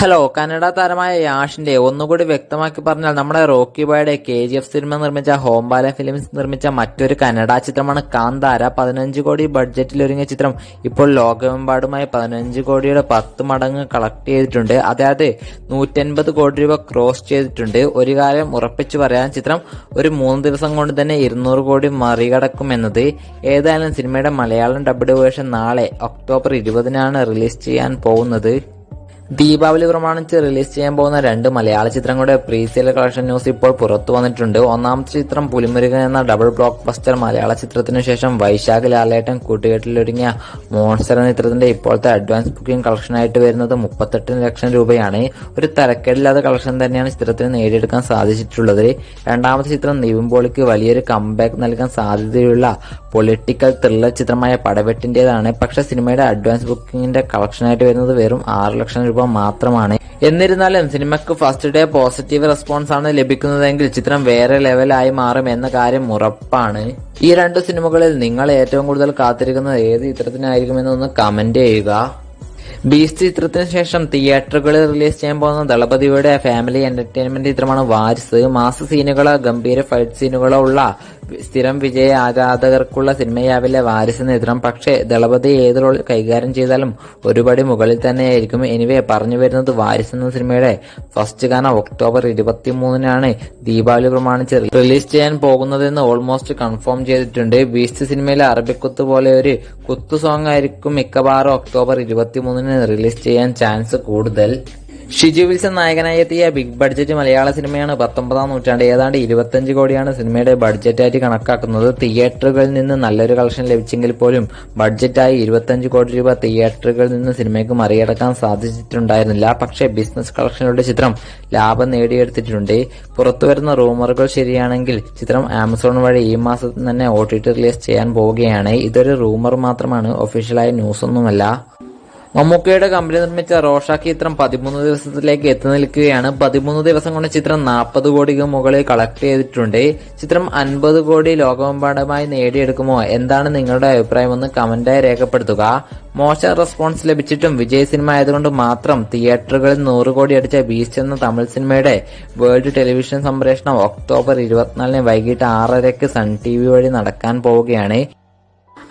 Hello, Kannada താരമായ യാഷിന്റെ ഒന്നുകൂടി വ്യക്തമാക്കി പറഞ്ഞാൽ നമ്മുടെ റോക്കി ബോയുടെ KGF സിനിമ നിർമ്മിച്ച ഹോംബാല ഫിലിംസ് നിർമ്മിച്ച മറ്റൊരു കന്നഡ ചിത്രമാണ് കാന്താര. 15 കോടി ബഡ്ജറ്റിൽ ഒരുങ്ങിയ ചിത്രം ഇപ്പോൾ ലോകമെമ്പാടുമായി 15 കോടിയുടെ 10 മടങ്ങ് കളക്ട് ചെയ്തിട്ടുണ്ട്. അതായത് 150 കോടി രൂപ ക്രോസ് ചെയ്തിട്ടുണ്ട്. ഒരു കാര്യം ഉറപ്പിച്ചു പറയാൻ, ചിത്രം ഒരു 3 ദിവസം കൊണ്ട് തന്നെ 200 കോടി മറികടക്കുമെന്നത്. ഏതായാലും സിനിമയുടെ മലയാളം ഡബ്ഡ് വേർഷൻ നാളെ ഒക്ടോബർ 20-നാണ് റിലീസ് ചെയ്യാൻ പോകുന്നത്. ദീപാവലി പ്രമാണിച്ച് റിലീസ് ചെയ്യാൻ പോകുന്ന 2 മലയാള ചിത്രങ്ങളുടെ പ്രീസെയിൽ കളക്ഷൻ ന്യൂസ് ഇപ്പോൾ പുറത്തു വന്നിട്ടുണ്ട്. ഒന്നാമത്തെ ചിത്രം പുലിമുരുകൻ എന്ന ഡബിൾ ബ്ലോക്ക് ബസ്റ്റർ മലയാള ചിത്രത്തിനു ശേഷം വൈശാഖ് ലാലേട്ടൻ കൂട്ടുകെട്ടിലൊരുങ്ങിയ മോൺസ്റ്റർ എന്ന ചിത്രത്തിന്റെ ഇപ്പോഴത്തെ അഡ്വാൻസ് ബുക്കിംഗ് കളക്ഷനായിട്ട് വരുന്നത് 38 ലക്ഷം രൂപയാണ്. ഒരു തരക്കേടില്ലാത്ത കളക്ഷൻ തന്നെയാണ് ചിത്രത്തിന് നേടിയെടുക്കാൻ സാധിച്ചിട്ടുള്ളത്. രണ്ടാമത്തെ ചിത്രം നിവിൻ പോളിക്ക് വലിയൊരു കംബാക്ക് നൽകാൻ സാധ്യതയുള്ള പൊളിറ്റിക്കൽ ത്രില്ലർ ചിത്രമായ പടവെട്ടിന്റേതാണ്. പക്ഷെ സിനിമയുടെ അഡ്വാൻസ് ബുക്കിംഗിന്റെ കളക്ഷനായിട്ട് വരുന്നത് വെറും 6 ലക്ഷം രൂപ മാത്രമാണ്. എന്നിരുന്നാലും സിനിമയ്ക്ക് ഫസ്റ്റ് ഡേ പോസിറ്റീവ് റെസ്പോൺസ് ആണ് ലഭിക്കുന്നതെങ്കിൽ ചിത്രം വേറെ ലെവലായി മാറും എന്ന കാര്യം ഉറപ്പാണ്. ഈ 2 സിനിമകളിൽ നിങ്ങൾ ഏറ്റവും കൂടുതൽ കാത്തിരിക്കുന്നത് ഏത് ചിത്രത്തിനായിരിക്കുമെന്നൊന്ന് കമന്റ് ചെയ്യുക. ബീസ്റ്റ് ചിത്രത്തിന് ശേഷം തിയേറ്ററുകളിൽ റിലീസ് ചെയ്യാൻ പോകുന്ന ദളപതിയുടെ ഫാമിലി എന്റർടൈൻമെന്റ് ചിത്രമാണ് വാരിസ്. മാസ സീനുകളോ ഗംഭീര ഫൈറ്റ് സീനുകളോ ഉള്ള സ്ഥിരം വിജയ ആരാധകർക്കുള്ള സിനിമയാവില്ല വാരിസ് എന്ന ചിത്രം. പക്ഷേ ദളപതി ഏത് റോൾ കൈകാര്യം ചെയ്താലും ഒരുപടി മുകളിൽ തന്നെയായിരിക്കും. എനിവേ, പറഞ്ഞു വരുന്നത് വാരിസ് എന്ന സിനിമയുടെ ഫസ്റ്റ് ഗാനം ഒക്ടോബർ 23-നാണ് ദീപാവലി പ്രമാണിച്ച് റിലീസ് ചെയ്യാൻ പോകുന്നതെന്ന് ഓൾമോസ്റ്റ് കൺഫേം ചെയ്തിട്ടുണ്ട്. ബീസ്റ്റ് സിനിമയിലെ അറബിക്കുത്ത് പോലെ ഒരു കുത്തു സോങ് ആയിരിക്കും മിക്കവാറും ഒക്ടോബർ 23-ന് റിലീസ് ചെയ്യാൻ ചാൻസ് കൂടുതൽ. ഷിജു വിൽസൺ നായകനായി എത്തിയ ബിഗ് ബഡ്ജറ്റ് മലയാള സിനിമയാണ് 19-ാം നൂറ്റാണ്ട്. ഏതാണ്ട് 25 കോടിയാണ് സിനിമയുടെ ബഡ്ജറ്റായിട്ട് കണക്കാക്കുന്നത്. തിയേറ്ററുകളിൽ നിന്ന് നല്ലൊരു കളക്ഷൻ ലഭിച്ചെങ്കിൽ പോലും ബഡ്ജറ്റായി 25 കോടി രൂപ തിയേറ്ററുകളിൽ നിന്ന് സിനിമയ്ക്ക് മറികടക്കാൻ സാധിച്ചിട്ടുണ്ടായിരുന്നില്ല. പക്ഷേ ബിസിനസ് കളക്ഷനിലൂടെ ചിത്രം ലാഭം നേടിയെടുത്തിട്ടുണ്ട്. പുറത്തുവരുന്ന റൂമറുകൾ ശരിയാണെങ്കിൽ ചിത്രം ആമസോൺ വഴി ഈ മാസം തന്നെ OTT റിലീസ് ചെയ്യാൻ പോവുകയാണ്. ഇതൊരു റൂമർ മാത്രമാണ്, ഒഫീഷ്യലായ ന്യൂസ് ഒന്നുമല്ല. മമ്മൂക്കയുടെ കമ്പനി നിർമ്മിച്ച റോഷാക്ക് ചിത്രം 13 ദിവസത്തിലേക്ക് എത്തി നിൽക്കുകയാണ്. 13 ദിവസം കൊണ്ട് ചിത്രം 40 കോടിക്ക് മുകളിൽ കളക്ട് ചെയ്തിട്ടുണ്ട്. ചിത്രം 50 കോടി ലോകമെമ്പാടുമായി നേടിയെടുക്കുമോ? എന്താണ് നിങ്ങളുടെ അഭിപ്രായം? ഒന്ന് കമന്റായി രേഖപ്പെടുത്തുക. മോശം റെസ്പോൺസ് ലഭിച്ചിട്ടും വിജയ് സിനിമ ആയതുകൊണ്ട് മാത്രം തിയേറ്ററുകളിൽ 100 കോടി അടിച്ച ബീസ്റ്റ് എന്ന തമിഴ് സിനിമയുടെ വേൾഡ് ടെലിവിഷൻ സംപ്രേഷണം ഒക്ടോബർ 24-ന് വൈകിട്ട് 6:30-ക്ക് സൺ TV വഴി നടക്കാൻ പോവുകയാണ്.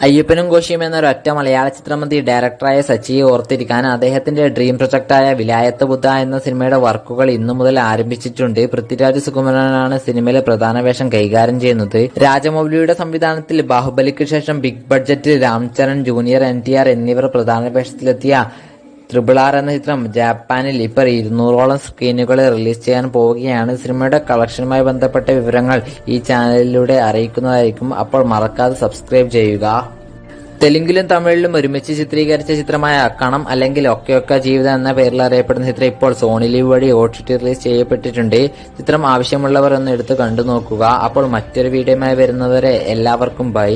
അയ്യപ്പനും കോശിയും എന്നൊരൊറ്റ മലയാള ചിത്രം മതി ഡയറക്ടറായ സച്ചിയെ ഓർത്തിരിക്കാൻ. അദ്ദേഹത്തിന്റെ ഡ്രീം പ്രൊജക്ടായ വിലായത്ത് ബുദ്ധ എന്ന സിനിമയുടെ വർക്കുകൾ ഇന്നു മുതൽ ആരംഭിച്ചിട്ടുണ്ട്. പൃഥ്വിരാജ് സുകുമാരനാണ് സിനിമയിലെ പ്രധാന വേഷം കൈകാര്യം ചെയ്യുന്നത്. രാജമൗലിയുടെ സംവിധാനത്തിൽ ബാഹുബലിക്ക് ശേഷം ബിഗ് ബഡ്ജറ്റിൽ രാംചരൺ, ജൂനിയർ NTR എന്നിവർ പ്രധാന വേഷത്തിലെത്തിയ RRR എന്ന ചിത്രം ജപ്പാനിൽ ഇപ്പോൾ 200ഓളം സ്ക്രീനുകളിൽ റിലീസ് ചെയ്യാൻ പോവുകയാണ്. സിനിമയുടെ കളക്ഷനുമായി ബന്ധപ്പെട്ട വിവരങ്ങൾ ഈ ചാനലിലൂടെ അറിയിക്കുന്നതായിരിക്കും. അപ്പോൾ മറക്കാതെ സബ്സ്ക്രൈബ് ചെയ്യുക. തെലുങ്കിലും തമിഴിലും ഒരുമിച്ച് ചിത്രീകരിച്ച ചിത്രമായ കണം അല്ലെങ്കിൽ ഒക്കെയൊക്കെ ജീവിതം എന്ന പേരിൽ അറിയപ്പെടുന്ന ചിത്രം ഇപ്പോൾ സോണി ലീവ് വഴി OTT റിലീസ് ചെയ്യപ്പെട്ടിട്ടുണ്ട്. ചിത്രം ആവശ്യമുള്ളവർ ഒന്ന് എടുത്ത് കണ്ടു നോക്കുക. അപ്പോൾ മറ്റൊരു വീഡിയോയുമായി വരുന്നവരെ എല്ലാവർക്കും ബൈ.